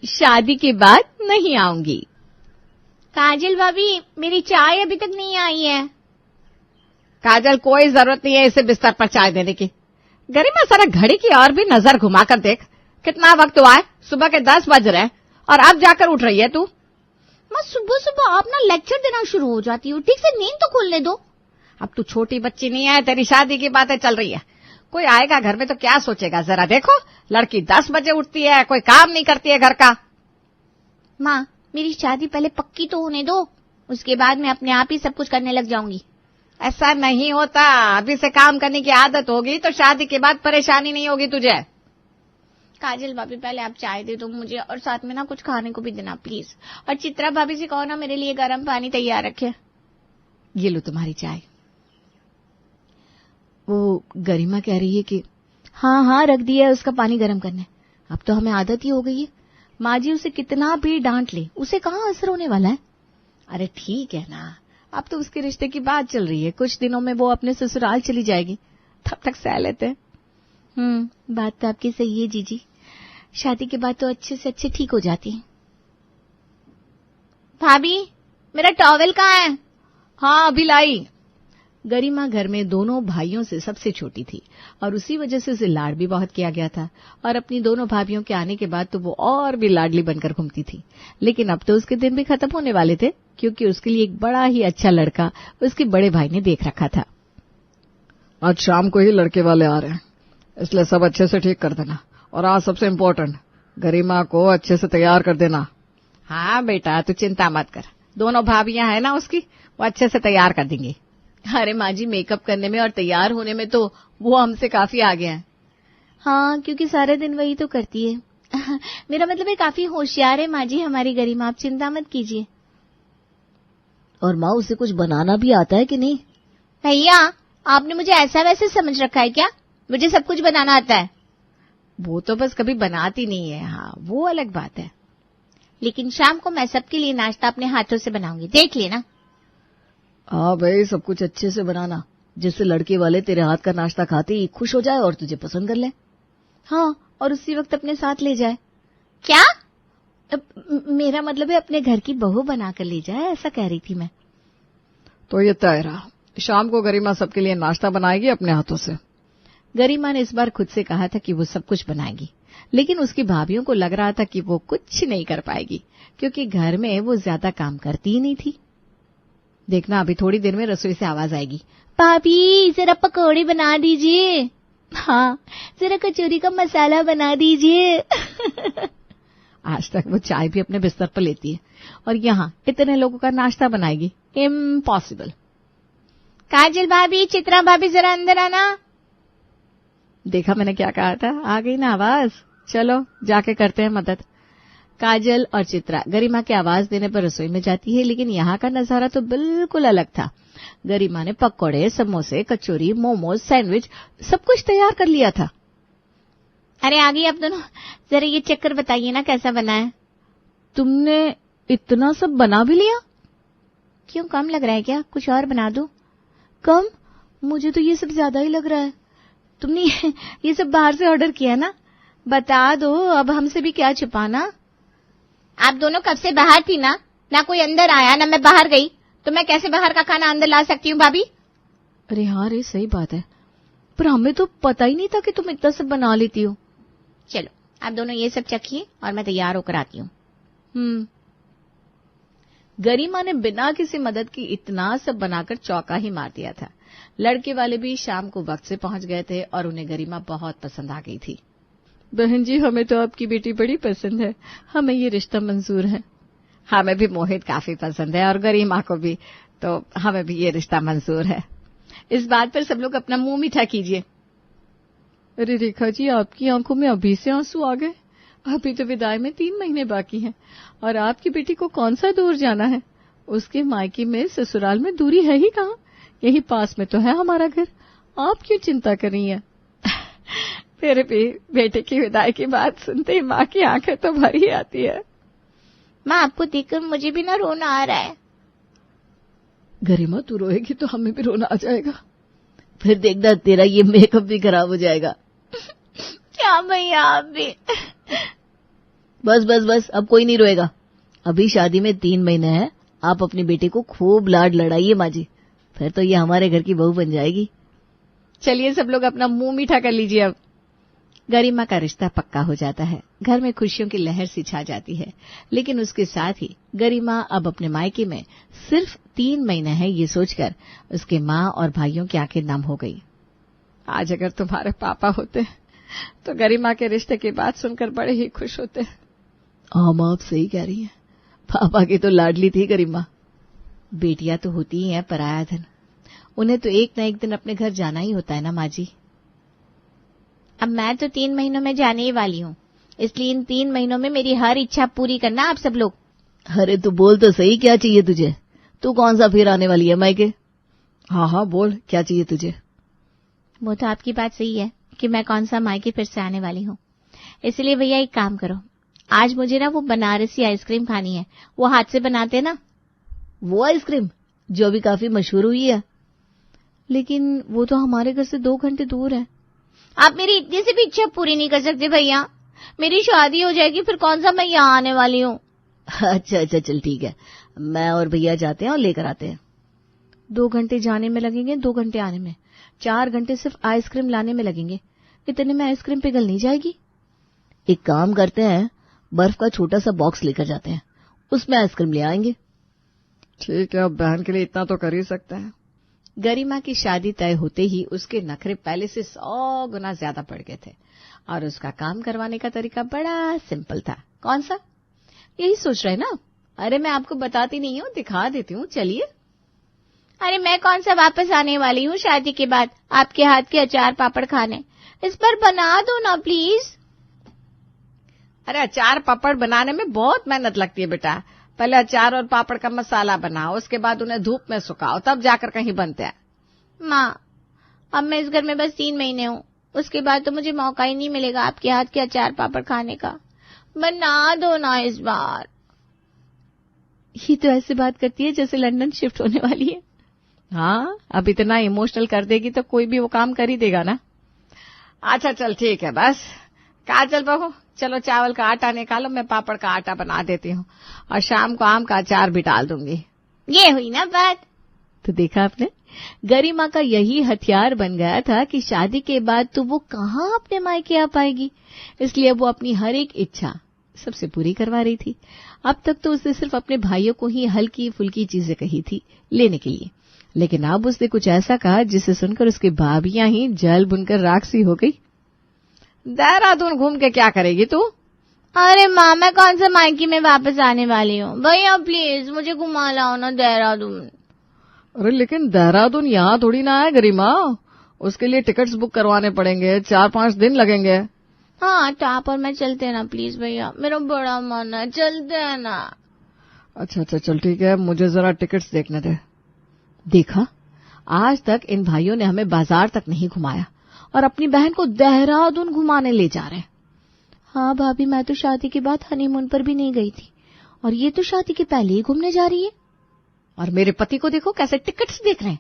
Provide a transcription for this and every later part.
शादी के बाद नहीं आऊंगी। काजल भाभी, मेरी चाय अभी तक नहीं आई है। काजल, कोई जरूरत नहीं है इसे बिस्तर पर चाय देने की। गरिमा, जरा घड़ी की और भी नजर घुमाकर देख, कितना वक्त हुआ है? सुबह के 10 बज रहे हैं और अब जाकर उठ रही है तू। माँ, सुबह सुबह आप ना लेक्चर देना शुरू हो जाती हो, ठीक से नींद तो खोलने दो। अब तू छोटी बच्ची नहीं है, तेरी शादी की बातें चल रही है। कोई आएगा घर में तो क्या सोचेगा? जरा देखो, लड़की 10 बजे उठती है, कोई काम नहीं करती है घर का। माँ, मेरी शादी पहले पक्की तो होने दो, उसके बाद मैं अपने आप ही सब कुछ करने लग जाऊंगी। ऐसा नहीं होता, अभी से काम करने की आदत होगी तो शादी के बाद परेशानी नहीं होगी तुझे। काजल भाभी, पहले आप चाय दे दो मुझे, और साथ में ना कुछ खाने को भी देना प्लीज। और चित्रा भाभी से कहो ना मेरे लिए गर्म पानी तैयार रखे। ये लो तुम्हारी चाय। वो गरिमा कह रही है कि हाँ रख दिया है उसका पानी गर्म करने। अब तो हमें आदत ही हो गई है। माँ जी उसे कितना भी डांट ले, उसे कहाँ असर होने वाला है। अरे ठीक है ना, अब तो उसके रिश्ते की बात चल रही है, कुछ दिनों में वो अपने ससुराल चली जाएगी, तब तक सह लेते हैं। बात तो आपकी सही है जीजी, शादी के बाद तो अच्छे से अच्छे ठीक हो जाती है। भाभी, मेरा टॉवेल कहाँ है? हाँ, अभी लाई। गरिमा घर में दोनों भाइयों से सबसे छोटी थी और उसी वजह से उसे लाड भी बहुत किया गया था, और अपनी दोनों भाभियों के आने के बाद तो वो और भी लाडली बनकर घूमती थी। लेकिन अब तो उसके दिन भी खत्म होने वाले थे, क्योंकि उसके लिए एक बड़ा ही अच्छा लड़का उसके बड़े भाई ने देख रखा था। आज शाम को ही लड़के वाले आ रहे हैं, इसलिए सब अच्छे से ठीक कर देना, और आज सबसे इम्पोर्टेंट, गरिमा को अच्छे से तैयार कर देना। हाँ बेटा, तू चिंता मत कर, दोनों भाभियां हैं ना उसकी, वो अच्छे से तैयार कर देंगी। अरे माँ जी, मेकअप करने में और तैयार होने में तो वो हमसे काफी आगे हैं। हाँ, क्योंकि सारे दिन वही तो करती है। मेरा मतलब है काफी होशियार है माँ जी हमारी गरिमा, आप चिंता मत कीजिए। और माँ, उसे कुछ बनाना भी आता है कि नहीं? भैया, आपने मुझे ऐसा वैसे समझ रखा है क्या? मुझे सब कुछ बनाना आता है। वो तो बस कभी बनाती नहीं है, हाँ वो अलग बात है। लेकिन शाम को मैं सबके लिए नाश्ता अपने हाथों से बनाऊंगी, देख लेना। हाँ भाई, सब कुछ अच्छे से बनाना, जिससे लड़के वाले तेरे हाथ का नाश्ता खाते ही खुश हो जाए और तुझे पसंद कर ले। हाँ, और उसी वक्त अपने साथ ले जाए। क्या? मेरा मतलब है अपने घर की बहू बनाकर ले जाए, ऐसा कह रही थी मैं। तो ये तय रहा, शाम को गरिमा सबके लिए नाश्ता बनाएगी अपने हाथों से। गरिमा ने इस बार खुद से कहा था कि वो सब कुछ बनाएगी, लेकिन उसकी भाभियों को लग रहा था कि वो कुछ नहीं कर पाएगी, क्योंकि घर में वो ज्यादा काम करती ही नहीं थी। देखना, अभी थोड़ी देर में रसोई से आवाज आएगी, भाभी जरा पकौड़े बना दीजिए। हाँ, जरा कचौरी का मसाला बना दीजिए। आज तक वो चाय भी अपने बिस्तर पर लेती है, और यहाँ इतने लोगों का नाश्ता बनाएगी, इम्पॉसिबल। काजल भाभी, चित्रा भाभी, जरा अंदर आना। देखा मैंने क्या कहा था, आ गई ना आवाज। चलो जाके करते हैं मदद। काजल और चित्रा गरिमा की आवाज देने पर रसोई में जाती है, लेकिन यहाँ का नजारा तो बिल्कुल अलग था। गरिमा ने पकौड़े, समोसे, कचौरी, मोमोज, सैंडविच सब कुछ तैयार कर लिया था। अरे आ गई आप दोनों, जरा ये चक्कर बताइए ना कैसा बना है। तुमने इतना सब बना भी लिया? क्यों, कम लग रहा है क्या? कुछ और बना दूं? कम? मुझे तो ये सब ज्यादा ही लग रहा है। तुमने ये सब बाहर से ऑर्डर किया ना? बता दो, अब हमसे भी क्या छुपाना। आप दोनों कब से बाहर थी ना कोई अंदर आया ना मैं बाहर गई, तो मैं कैसे बाहर का खाना अंदर ला सकती हूँ भाभी? अरे हाँ रे, सही बात है, पर हमें तो पता ही नहीं था कि तुम इतना सब बना लेती हो। चलो आप दोनों ये सब चखिए और मैं तैयार होकर आती हूँ। गरिमा ने बिना किसी मदद की इतना सब बनाकर चौका ही मार दिया था। लड़के वाले भी शाम को वक्त से पहुंच गए थे और उन्हें गरिमा बहुत पसंद आ गई थी। बहन जी, हमें तो आपकी बेटी बड़ी पसंद है, हमें ये रिश्ता मंजूर है। हमें भी मोहित काफी पसंद है और गरिमा को भी, तो हमें भी ये रिश्ता मंजूर है। इस बात पर सब लोग अपना मुंह मीठा कीजिए। अरे रेखा जी, आपकी आंखों में अभी से आंसू आ गए? अभी तो विदाई में 3 महीने बाकी हैं, और आपकी बेटी को कौन सा दूर जाना है? उसके मायके में ससुराल में दूरी है ही कहाँ, यही पास में तो है हमारा घर। आप क्यों चिंता कर रही हैं? फिर भी बेटे की विदाई की बात सुनते ही माँ की आंखें तो भर ही आती है। माँ, आपको देखकर मुझे भी ना रोना आ रहा है। गरिमा, तू रोएगी तो हमें भी रोना आ जाएगा, फिर देखना तेरा ये मेकअप भी खराब हो जाएगा। क्या भैया, आप भी? बस बस बस, अब कोई नहीं रोएगा। अभी शादी में 3 महीने हैं, आप अपनी बेटी को खूब लाड लड़ाइए माँ जी, फिर तो ये हमारे घर की बहू बन जाएगी। चलिए सब लोग अपना मुंह मीठा कर लीजिए। अब गरिमा का रिश्ता पक्का हो जाता है, घर में खुशियों की लहर सी छा जाती है। लेकिन उसके साथ ही गरिमा अब अपने मायके में सिर्फ 3 महीने है, ये सोचकर उसके माँ और भाइयों की आंखें नम हो गई। आज अगर तुम्हारे पापा होते तो गरिमा के रिश्ते की बात सुनकर बड़े ही खुश होते। हाँ, आप सही कह रही हैं, पापा की तो लाडली थी गरिमा। बेटियां तो होती ही हैं पराया धन, उन्हें तो एक न एक दिन अपने घर जाना ही होता है ना माँ जी। अब मैं तो 3 महीनों में जाने ही वाली हूँ, इसलिए इन 3 महीनों में मेरी हर इच्छा पूरी करना आप सब लोग। अरे तू बोल तो सही, क्या चाहिए तुझे? तू कौन सा फिर आने वाली है मायके? हाँ हाँ बोल, क्या चाहिए तुझे? वो तो आपकी बात सही है कि मैं कौन सा मायके फिर से आने वाली हूँ, इसलिए भैया एक काम करो, आज मुझे ना वो बनारसी आइसक्रीम खानी है, वो हाथ से बनाते ना। वो आइसक्रीम जो अभी काफी मशहूर हुई है। लेकिन वो तो हमारे घर से 2 घंटे दूर है। आप मेरी इतनी सी भी इच्छा पूरी नहीं कर सकते भैया, मेरी शादी हो जाएगी फिर कौन सा मैं यहाँ आने वाली हूँ। अच्छा अच्छा चल ठीक है, मैं और भैया जाते हैं और लेकर आते हैं। 2 घंटे जाने में लगेंगे, 2 घंटे आने में, 4 घंटे सिर्फ आइसक्रीम लाने में लगेंगे। इतने में आइसक्रीम पिघल नहीं जाएगी। एक काम करते हैं, बर्फ का छोटा सा बॉक्स लेकर जाते हैं, उसमें आइसक्रीम ले आएंगे। ठीक है, अब बहन के लिए इतना तो कर ही सकते हैं। गरिमा की शादी तय होते ही उसके नखरे पहले से 100 गुना ज्यादा बढ़ गए थे और उसका काम करवाने का तरीका बड़ा सिंपल था। कौन सा? यही सोच रहे ना? अरे मैं आपको बताती नहीं हूँ, दिखा देती हूँ, चलिए। अरे मैं कौन सा वापस आने वाली हूँ शादी के बाद आपके हाथ के अचार पापड़ खाने, इस पर बना दो ना प्लीज। अरे अचार पापड़ बनाने में बहुत मेहनत लगती है बेटा। पहले अचार और पापड़ का मसाला बनाओ, उसके बाद उन्हें धूप में सुखाओ, तब जाकर कहीं बनते हैं। माँ, अब मैं इस घर में बस 3 महीने हूँ, उसके बाद तो मुझे मौका ही नहीं मिलेगा आपके हाथ के अचार पापड़ खाने का। बना दो ना इस बार। ये तो ऐसे बात करती है जैसे लंदन शिफ्ट होने वाली है। हाँ, अब इतना इमोशनल कर देगी तो कोई भी वो काम कर ही देगा ना। अच्छा चल ठीक है, बस काजल बहू चलो चावल का आटा निकालो, मैं पापड़ का आटा बना देती हूँ और शाम को आम का अचार भी डाल दूंगी। ये हुई ना बात। तो देखा आपने, गरिमा का यही हथियार बन गया था कि शादी के बाद तो वो कहाँ अपने मायके आ पाएगी, इसलिए वो अपनी हर एक इच्छा सबसे पूरी करवा रही थी। अब तक तो उसने सिर्फ अपने भाइयों को ही हल्की फुल्की चीजें कही थी लेने के लिए, लेकिन अब उसने कुछ ऐसा कहा जिसे सुनकर उसकी भाभियां ही जल बुनकर राख सी हो गई। देहरादून घूम के क्या करेगी तू? अरे माँ, मैं कौन सा मायके में वापस आने वाली हूँ, भैया प्लीज मुझे घुमा लाओ ना देहरादून। अरे लेकिन देहरादून यहाँ थोड़ी ना है गरिमा, उसके लिए टिकट्स बुक करवाने पड़ेंगे, 4-5 दिन लगेंगे। हाँ तो आप और मैं चलते हैं ना प्लीज भैया, मेरा बड़ा मन है, चलते हैं ना। अच्छा अच्छा चल ठीक है, मुझे जरा टिकट्स देखने दे। देखा, आज तक इन भाइयों ने हमें बाजार तक नहीं घुमाया और अपनी बहन को देहरादून घुमाने ले जा रहे हैं। हाँ भाभी, मैं तो शादी के बाद हनीमून पर भी नहीं गई थी और ये तो शादी के पहले ही घूमने जा रही है। और मेरे पति को देखो कैसे टिकट्स देख रहे हैं।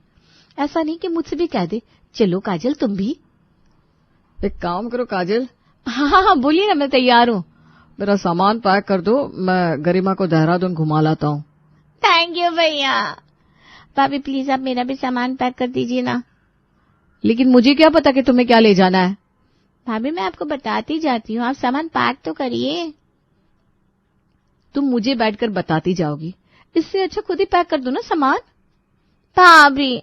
ऐसा नहीं कि मुझसे भी कह दे, चलो काजल तुम भी। एक काम करो काजल। हाँ बोलिए ना, मैं तैयार हूँ। मेरा सामान पैक कर दो, मैं गरिमा को देहरादून घुमा लाता हूँ। थैंक यू भैया। भाभी प्लीज आप मेरा भी सामान पैक कर दीजिए ना। लेकिन मुझे क्या पता कि तुम्हें क्या ले जाना है। भाभी मैं आपको बताती जाती हूँ, आप सामान पैक तो करिए। तुम मुझे बैठकर बताती जाओगी, इससे अच्छा खुद ही पैक कर दो ना सामान। भाभी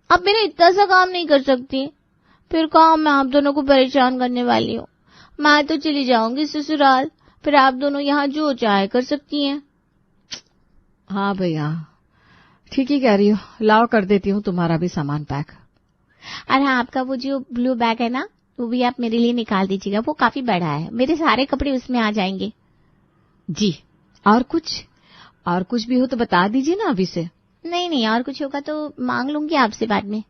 अब मेरा इतना सा काम नहीं कर सकती, फिर काम मैं आप दोनों को परेशान करने वाली हूँ। मैं तो चली जाऊंगी ससुराल, फिर आप दोनों यहाँ जो चाहे कर सकती हैं। हाँ भैया ठीक ही कह रही हो, लाओ कर देती हूँ तुम्हारा भी सामान पैक। और हाँ, आपका वो जो ब्लू बैग है ना, वो भी आप मेरे लिए निकाल दीजिएगा, वो काफी बड़ा है, मेरे सारे कपड़े उसमें आ जाएंगे। जी, और कुछ भी हो तो बता दीजिए ना अभी से। नहीं और कुछ होगा तो मांग लूंगी आपसे बाद में।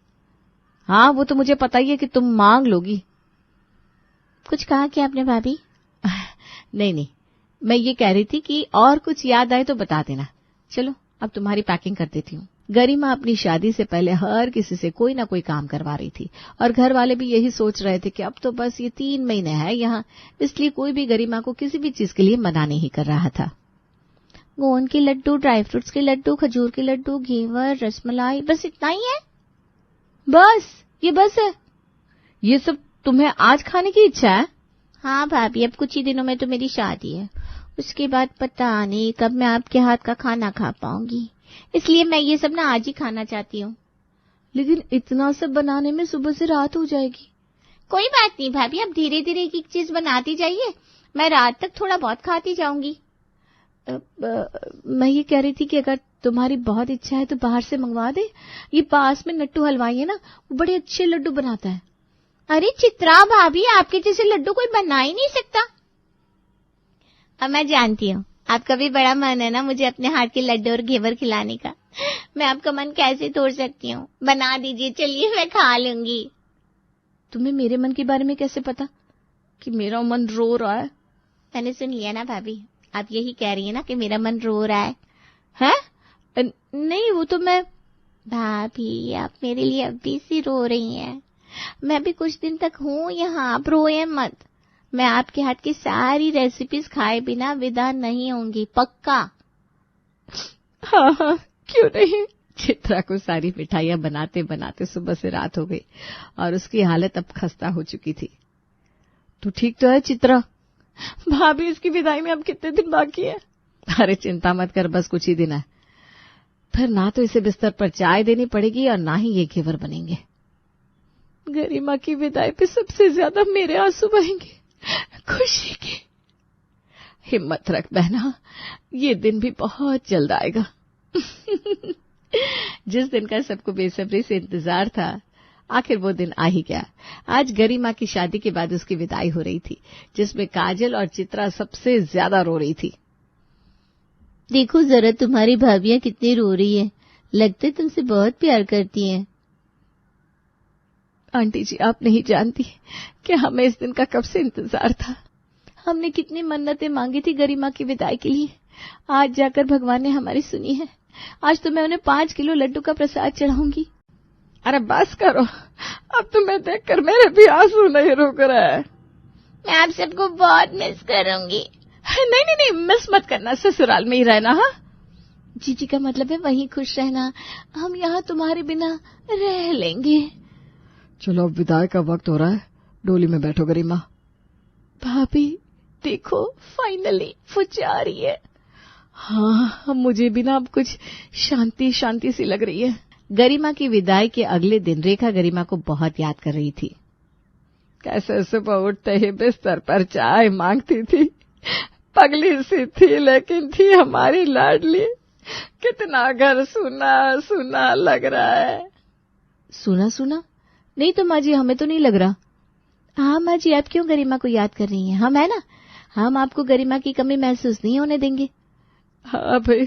हाँ वो तो मुझे पता ही है कि तुम मांग लोगी। कुछ कहा क्या आपने भाभी? नहीं, मैं ये कह रही थी कि और कुछ याद आए तो बता देना। चलो अब तुम्हारी पैकिंग कर देती हूँ। गरिमा अपनी शादी से पहले हर किसी से कोई ना कोई काम करवा रही थी और घर वाले भी यही सोच रहे थे कि अब तो बस ये 3 महीने है यहाँ, इसलिए कोई भी गरिमा को किसी भी चीज के लिए मना नहीं कर रहा था। गोंद के लड्डू, ड्राई फ्रूट्स के लड्डू, खजूर के लड्डू, घेवर, रसमलाई, बस इतना ही है? बस है? ये सब तुम्हें आज खाने की इच्छा है? हाँ भाभी, अब कुछ ही दिनों में तो मेरी शादी है, उसके बाद पता नहीं कब मैं आपके हाथ का खाना खा पाऊंगी, इसलिए मैं ये सब ना आज ही खाना चाहती हूँ। लेकिन इतना सब बनाने में सुबह से रात हो जाएगी। कोई बात नहीं भाभी, अब धीरे धीरे एक एक चीज बनाती जाइए, मैं रात तक थोड़ा बहुत खाती जाऊंगी। मैं ये कह रही थी कि अगर तुम्हारी बहुत इच्छा है तो बाहर से मंगवा दे। ये पास में नट्टू हलवाई है ना, वो बड़े अच्छे लड्डू बनाता है। अरे चित्रा भाभी, आपके जैसे लड्डू कोई बना ही नहीं सकता। अब मैं जानती हूँ आपका भी बड़ा मन है ना मुझे अपने हाथ के लड्डू और घेवर खिलाने का। मैं आपका मन कैसे तोड़ सकती हूँ, बना दीजिए, चलिए मैं खा लूंगी। तुम्हें मेरे मन के बारे में कैसे पता कि मेरा मन रो रहा है? मैंने सुन लिया ना भाभी, आप यही कह रही है ना कि मेरा मन रो रहा है? हैं? नहीं, वो तो मैं। भाभी आप मेरे लिए अभी से रो रही हैं, मैं भी कुछ दिन तक हूँ यहाँ, आप रोए मत। मैं आपके हाथ की सारी रेसिपीज खाए बिना विदा नहीं होंगी, पक्का। हाँ, क्यों नहीं। चित्रा को सारी मिठाइयां बनाते बनाते सुबह से रात हो गई और उसकी हालत अब खस्ता हो चुकी थी। तू ठीक तो है चित्रा? भाभी, इसकी विदाई में अब कितने दिन बाकी है? अरे चिंता मत कर, बस कुछ ही दिन है। फिर ना तो इसे बिस्तर पर चाय देनी पड़ेगी और ना ही ये घेवर बनेंगे। गरिमा की विदाई पे सबसे ज्यादा मेरे आंसू बहेंगे, खुशी के। हिम्मत रख बहना, ये दिन भी बहुत जल्द आएगा। जिस दिन का सबको बेसब्री से इंतजार था, आखिर वो दिन आ ही गया। आज गरिमा की शादी के बाद उसकी विदाई हो रही थी, जिसमें काजल और चित्रा सबसे ज्यादा रो रही थी। देखो जरा तुम्हारी भाभियां कितनी रो रही है, लगता है तुमसे बहुत प्यार करती हैं। आंटी जी, आप नहीं जानती कि हमें इस दिन का कब से इंतजार था। हमने कितनी मन्नतें मांगी थी गरिमा की विदाई के लिए, आज जाकर भगवान ने हमारी सुनी है। आज तो मैं उन्हें 5 किलो लड्डू का प्रसाद चढ़ाऊंगी। अरे बस करो, अब तुम्हें देखकर मेरे भी आंसू नहीं रुक रहा है। मैं आप सबको बहुत मिस करूंगी। नहीं, मिस मत करना, ससुराल में ही रहना। हाँ जीजी का मतलब है वहीं खुश रहना, हम यहाँ तुम्हारे बिना रह लेंगे। चलो अब विदाई का वक्त हो रहा है, डोली में बैठो गरिमा। भाभी देखो, फाइनली वो जा रही है। हाँ, मुझे भी ना अब कुछ शांति शांति सी लग रही है। गरिमा की विदाई के अगले दिन रेखा गरिमा को बहुत याद कर रही थी। कैसे सुबह उठते ही बिस्तर पर चाय मांगती थी, पगली सी थी लेकिन थी हमारी लाडली। कितना घर सुना सुना लग रहा है। सुना सुना? नहीं तो माँ जी, हमें तो नहीं लग रहा। हाँ माँ जी, आप क्यों गरिमा को याद कर रही हैं? हम है ना, हम आपको गरिमा की कमी महसूस नहीं होने देंगे। हाँ भाई,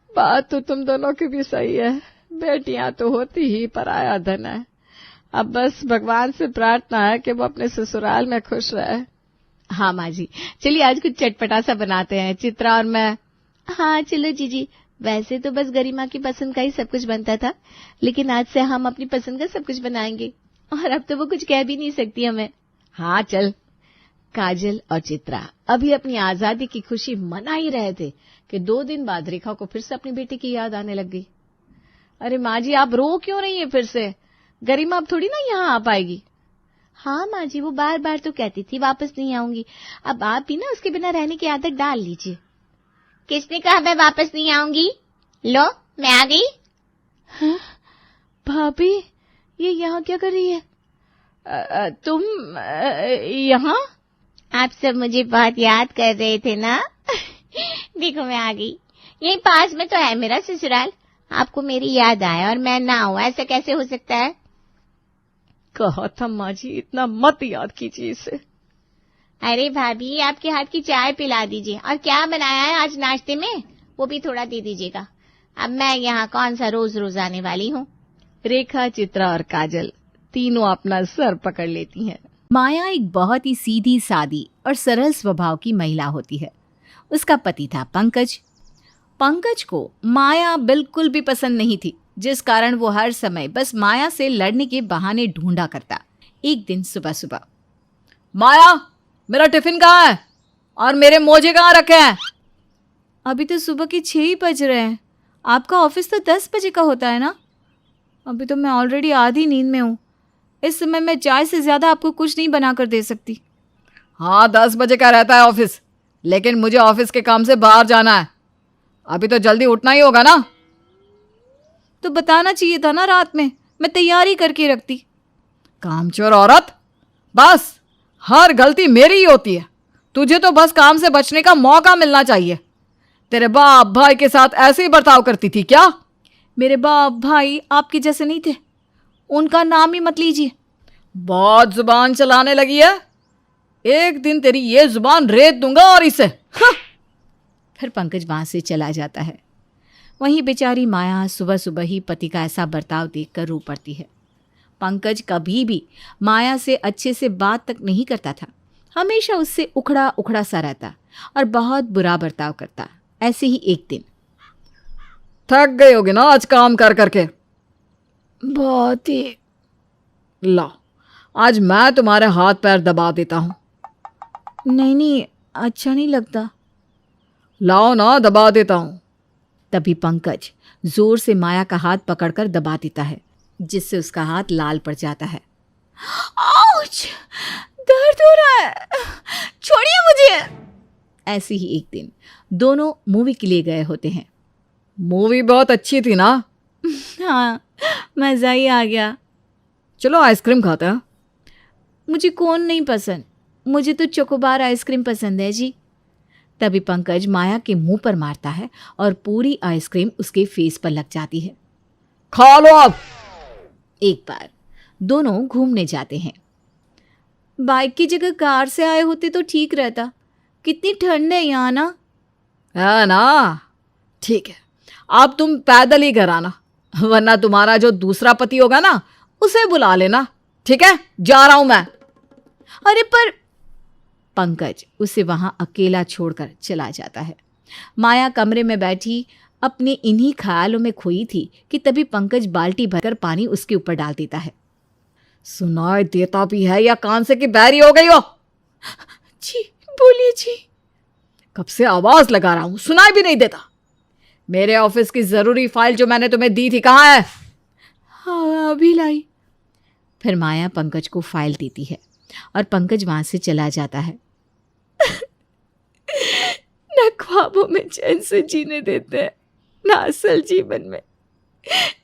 बात तो तुम दोनों की भी सही है। बेटियां तो होती ही पराया धन है। अब बस भगवान से प्रार्थना है कि वो अपने ससुराल में खुश रहे। हाँ माँ जी, चलिए आज कुछ चटपटा सा बनाते हैं, चित्रा और मैं। हाँ चलो जीजी, वैसे तो बस गरिमा की पसंद का ही सब कुछ बनता था, लेकिन आज से हम अपनी पसंद का सब कुछ बनाएंगे और अब तो वो कुछ कह भी नहीं सकती हमें। हाँ चल। काजल और चित्रा अभी अपनी आजादी की खुशी मना ही रहे थे कि 2 दिन बाद रेखा को फिर से अपनी बेटी की याद आने लग गई। अरे माँ जी, आप रो क्यों रही है फिर से? गरिमा अब थोड़ी ना यहाँ आ पाएगी। हाँ माँ जी, वो बार बार तो कहती थी वापस नहीं आऊंगी, अब आप भी ना उसके बिना रहने की आदत डाल लीजिए। किसने कहा मैं वापस नहीं आऊंगी? लो, मैं आ गई। हाँ? भाभी, ये यहाँ क्या कर रही है? तुम यहाँ? आप सब मुझे बहुत याद कर रहे थे ना। देखो मैं आ गई, यही पास में तो है मेरा ससुराल। आपको मेरी याद आए और मैं ना आऊं, ऐसा कैसे हो सकता है? कहा था माँ जी, इतना मत याद कीजिए इसे। अरे भाभी, आपके हाथ की चाय पिला दीजिए, और क्या बनाया है आज नाश्ते में वो भी थोड़ा दे दीजिएगा। अब मैं यहाँ कौन सा रोज रोज आने वाली हूँ। रेखा, चित्रा और काजल तीनों अपना सर पकड़ लेती हैं। माया एक बहुत ही सीधी सादी और सरल स्वभाव की महिला होती है। उसका पति था पंकज। पंकज को माया बिल्कुल भी पसंद नहीं थी, जिस कारण वो हर समय बस माया से लड़ने के बहाने ढूंढा करता। एक दिन सुबह सुबह, माया, मेरा टिफिन कहाँ है और मेरे मोजे कहाँ रखे हैं? अभी तो सुबह के 6 ही बज रहे हैं। आपका ऑफिस तो 10 बजे का होता है ना? अभी तो मैं ऑलरेडी आधी नींद में हूँ। इस समय मैं चाय से ज्यादा आपको कुछ नहीं बना कर दे सकती। हाँ, 10 बजे का रहता है ऑफिस, लेकिन मुझे ऑफिस के काम से बाहर जाना है। अभी तो जल्दी उठना ही होगा ना। तो बताना चाहिए था ना रात में, मैं तैयारी करके रखती। कामचोर औरत, बस हर गलती मेरी ही होती है। तुझे तो बस काम से बचने का मौका मिलना चाहिए। तेरे बाप भाई के साथ ऐसे ही बर्ताव करती थी क्या? मेरे बाप भाई आपके जैसे नहीं थे, उनका नाम ही मत लीजिए। बहुत जुबान चलाने लगी है। एक दिन तेरी ये जुबान रेत दूंगा और इसे। फिर पंकज वहां से चला जाता है। वहीं बेचारी माया सुबह सुबह ही पति का ऐसा बर्ताव देखकर रो पड़ती है। पंकज कभी भी माया से अच्छे से बात तक नहीं करता था, हमेशा उससे उखड़ा उखड़ा सा रहता और बहुत बुरा बर्ताव करता। ऐसे ही एक दिन, थक गई होगी ना आज काम कर करके? बहुत ही। ला, आज मैं तुम्हारे हाथ पैर दबा देता हूं। नहीं, अच्छा नहीं लगता। लाओ ना, दबा देता हूं। तभी पंकज जोर से माया का हाथ पकड़कर दबा देता है, जिससे उसका हाथ लाल पड़ जाता है। आउच! दर्द हो रहा है, छोड़िए मुझे। ऐसे ही एक दिन दोनों मूवी के लिए गए होते हैं। मूवी बहुत अच्छी थी ना? हाँ, मजा ही आ गया। चलो आइसक्रीम खाते हैं। मुझे कोन नहीं पसंद, मुझे तो चोकोबार आइसक्रीम पसंद है जी। तभी पंकज माया के मुंह पर मारता है और पूरी आइसक्रीम उसके फेस पर लग जाती है। खा लो आप। एक बार दोनों घूमने जाते हैं। बाइक की जगह कार से आए होते तो ठीक रहता। कितनी ठंड है यहाँ ना। है ना? ठीक है, अब तुम पैदल ही घर आना, वरना तुम्हारा जो दूसरा पति होगा ना, उसे बुला लेना। ठीक है, जा रहा हूं मैं। अरे पर पंकज उसे वहां अकेला छोड़कर चला जाता है। माया कमरे में बैठी अपने इन्हीं ख्यालों में खोई थी कि तभी पंकज बाल्टी भरकर पानी उसके ऊपर डाल देता है। सुनाई देता भी है या कान से कि बैरी हो गई हो? जी बोलिए जी। कब से आवाज लगा रहा हूं, सुनाई भी नहीं देता। मेरे ऑफिस की जरूरी फाइल जो मैंने तुम्हें दी थी कहाँ है? हाँ, अभी लाई। फिर माया पंकज को फाइल देती है और पंकज वहां से चला जाता है। न ख्वाबों में चैन से जीने देते हैं, न असल जीवन में।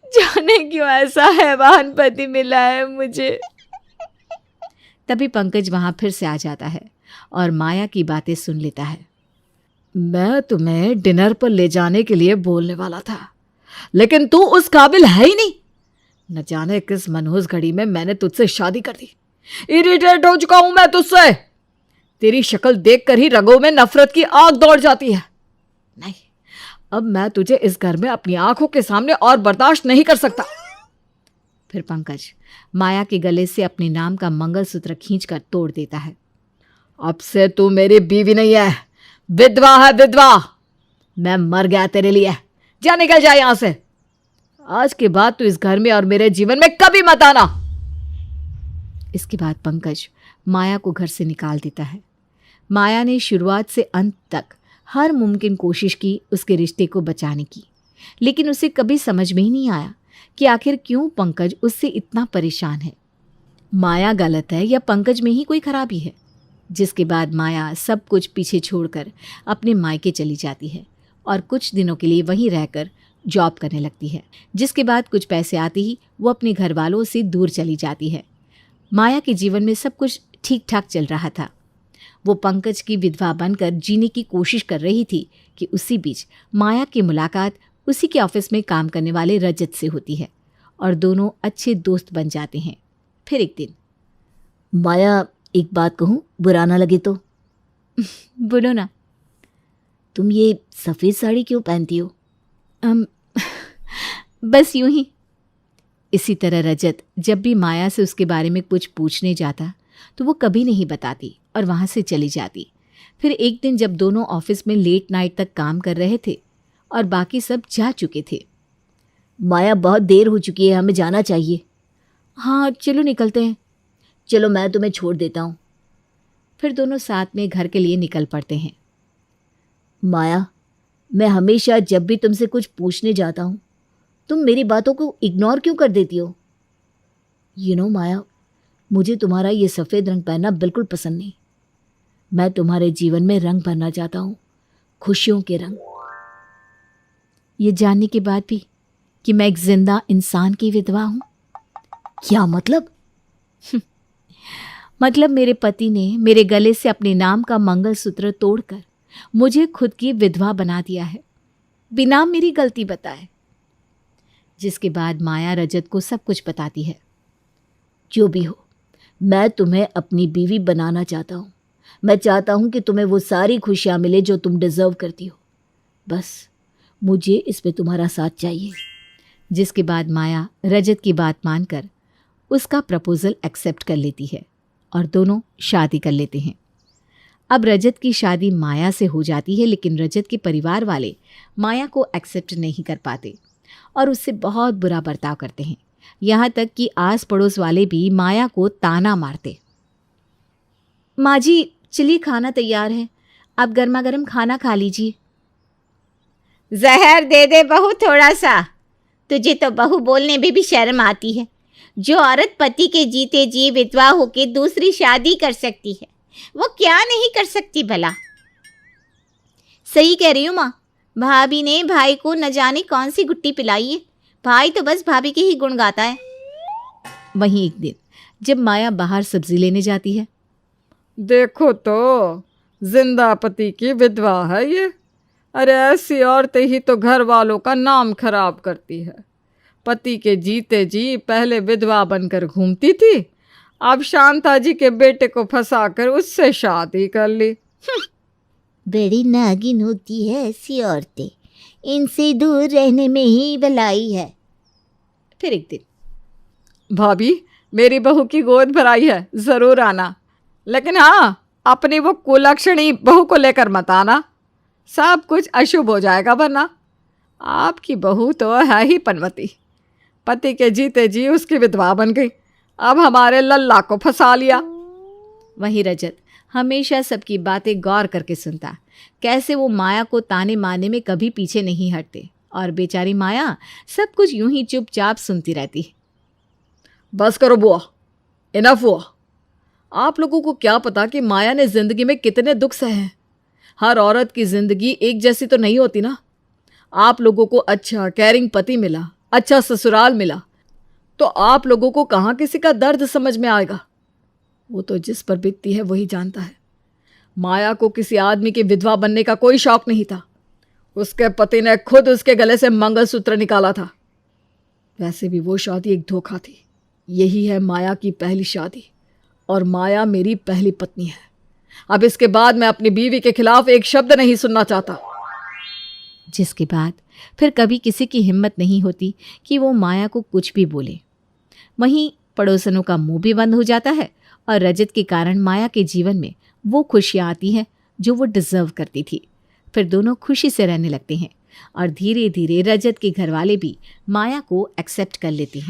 जाने क्यों ऐसा हैवान पति मिला है मुझे। तभी पंकज वहां फिर से आ जाता है और माया की बातें सुन लेता है। मैं तुम्हें डिनर पर ले जाने के लिए बोलने वाला था, लेकिन तू उस काबिल है ही नहीं। न जाने किस मनहूस घड़ी में मैंने तुझसे शादी कर दी। इरिटेट हो चुका हूं मैं तुझसे। तेरी शक्ल देखकर ही रगों में नफरत की आग दौड़ जाती है। नहीं, अब मैं तुझे इस घर में अपनी आंखों के सामने और बर्दाश्त नहीं कर सकता। फिर पंकज माया के गले से अपने नाम का मंगलसूत्र खींचकर तोड़ देता है। अब से तू मेरी बीवी नहीं है, विधवा है, विधवा। मैं मर गया तेरे लिए। जा, निकल जा यहां से। आज के बाद तू इस घर में और मेरे जीवन में कभी मत आना। इसके बाद पंकज माया को घर से निकाल देता है। माया ने शुरुआत से अंत तक हर मुमकिन कोशिश की उसके रिश्ते को बचाने की, लेकिन उसे कभी समझ में ही नहीं आया कि आखिर क्यों पंकज उससे इतना परेशान है। माया गलत है या पंकज में ही कोई खराबी है? जिसके बाद माया सब कुछ पीछे छोड़कर अपने मायके चली जाती है और कुछ दिनों के लिए वहीं रहकर जॉब करने लगती है, जिसके बाद कुछ पैसे आते ही वो अपने घर वालों से दूर चली जाती है। माया के जीवन में सब कुछ ठीक ठाक चल रहा था। वो पंकज की विधवा बनकर जीने की कोशिश कर रही थी कि उसी बीच माया की मुलाकात उसी के ऑफिस में काम करने वाले रजत से होती है और दोनों अच्छे दोस्त बन जाते हैं। फिर एक दिन, माया, एक बात कहूं, बुरा ना लगे तो? बोलो ना। तुम ये सफेद साड़ी क्यों पहनती हो? बस यूं ही। इसी तरह रजत जब भी माया से उसके बारे में कुछ पूछने जाता तो वो कभी नहीं बताती और वहां से चली जाती। फिर एक दिन जब दोनों ऑफिस में लेट नाइट तक काम कर रहे थे और बाकी सब जा चुके थे, माया बहुत देर हो चुकी है, हमें जाना चाहिए। हाँ चलो निकलते हैं। चलो मैं तुम्हें छोड़ देता हूँ। फिर दोनों साथ में घर के लिए निकल पड़ते हैं। माया, मैं हमेशा जब भी तुमसे कुछ पूछने जाता हूँ तुम मेरी बातों को इग्नोर क्यों कर देती हो? माया, मुझे तुम्हारा ये सफ़ेद रंग पहनना बिल्कुल पसंद नहीं। मैं तुम्हारे जीवन में रंग भरना चाहता हूँ, खुशियों के रंग। ये जानने के बाद भी कि मैं एक जिंदा इंसान की विधवा हूं। क्या मतलब? मतलब मेरे पति ने मेरे गले से अपने नाम का मंगलसूत्र तोड़कर मुझे खुद की विधवा बना दिया है, बिना मेरी गलती बताए। जिसके बाद माया रजत को सब कुछ बताती है। जो भी हो, मैं तुम्हें अपनी बीवी बनाना चाहता हूँ। मैं चाहता हूँ कि तुम्हें वो सारी खुशियाँ मिले जो तुम डिजर्व करती हो। बस मुझे इसमें तुम्हारा साथ चाहिए। जिसके बाद माया रजत की बात मानकर उसका प्रपोजल एक्सेप्ट कर लेती है और दोनों शादी कर लेते हैं। अब रजत की शादी माया से हो जाती है, लेकिन रजत के परिवार वाले माया को एक्सेप्ट नहीं कर पाते और उससे बहुत बुरा बर्ताव करते हैं। यहाँ तक कि आस पड़ोस वाले भी माया को ताना मारते। माँ जी चलिए, खाना तैयार है, आप गर्मा गर्म खाना खा लीजिए। जहर दे दे बहू थोड़ा सा, तुझे तो बहू बोलने में भी शर्म आती है। जो औरत पति के जीते जी विधवा होके दूसरी शादी कर सकती है, वो क्या नहीं कर सकती भला। सही कह रही हूँ माँ, भाभी ने भाई को न जाने कौन सी गुट्टी पिलाई है। भाई तो बस भाभी के ही गुण गाता है। वहीं एक दिन जब माया बाहर सब्जी लेने जाती है, देखो तो जिंदा पति की विधवा है ये। अरे ऐसी औरतें ही तो घर वालों का नाम खराब करती है। पति के जीते जी पहले विधवा बनकर घूमती थी, अब शांता जी के बेटे को फंसाकर उससे शादी कर ली। बड़ी नागिन होती है ऐसी औरतें, इनसे दूर रहने में ही भलाई है। फिर एक दिन, भाभी मेरी बहू की गोद भराई है, ज़रूर आना। लेकिन हाँ, अपनी वो कुलक्षणी बहू को लेकर मत आना, सब कुछ अशुभ हो जाएगा। वरना आपकी बहू तो है ही पनवती, पति के जीते जी उसकी विधवा बन गई, अब हमारे लल्ला को फंसा लिया। वहीं रजत हमेशा सबकी बातें गौर करके सुनता, कैसे वो माया को ताने मारने में कभी पीछे नहीं हटते और बेचारी माया सब कुछ यूं ही चुपचाप सुनती रहती। बस करो बुआ, इनफ हुआ। आप लोगों को क्या पता कि माया ने जिंदगी में कितने दुख सहे हैं। हर औरत की जिंदगी एक जैसी तो नहीं होती ना। आप लोगों को अच्छा कैरिंग पति मिला, अच्छा ससुराल मिला, तो आप लोगों को कहाँ किसी का दर्द समझ में आएगा। वो तो जिस पर बीतती है वही जानता है। माया को किसी आदमी की विधवा बनने का कोई शौक नहीं था। उसके पति ने खुद उसके गले से मंगलसूत्र निकाला था। वैसे भी वो शादी एक धोखा थी। यही है माया की पहली शादी और माया मेरी पहली पत्नी है। अब इसके बाद मैं अपनी बीवी के खिलाफ एक शब्द नहीं सुनना चाहता। जिसके बाद फिर कभी किसी की हिम्मत नहीं होती कि वो माया को कुछ भी बोले। वहीं पड़ोसनों का मुंह भी बंद हो जाता है और रजत के कारण माया के जीवन में वो खुशियाँ आती हैं जो वो डिजर्व करती थी। फिर दोनों खुशी से रहने लगते हैं और धीरे धीरे रजत के घरवाले भी माया को एक्सेप्ट कर लेते हैं।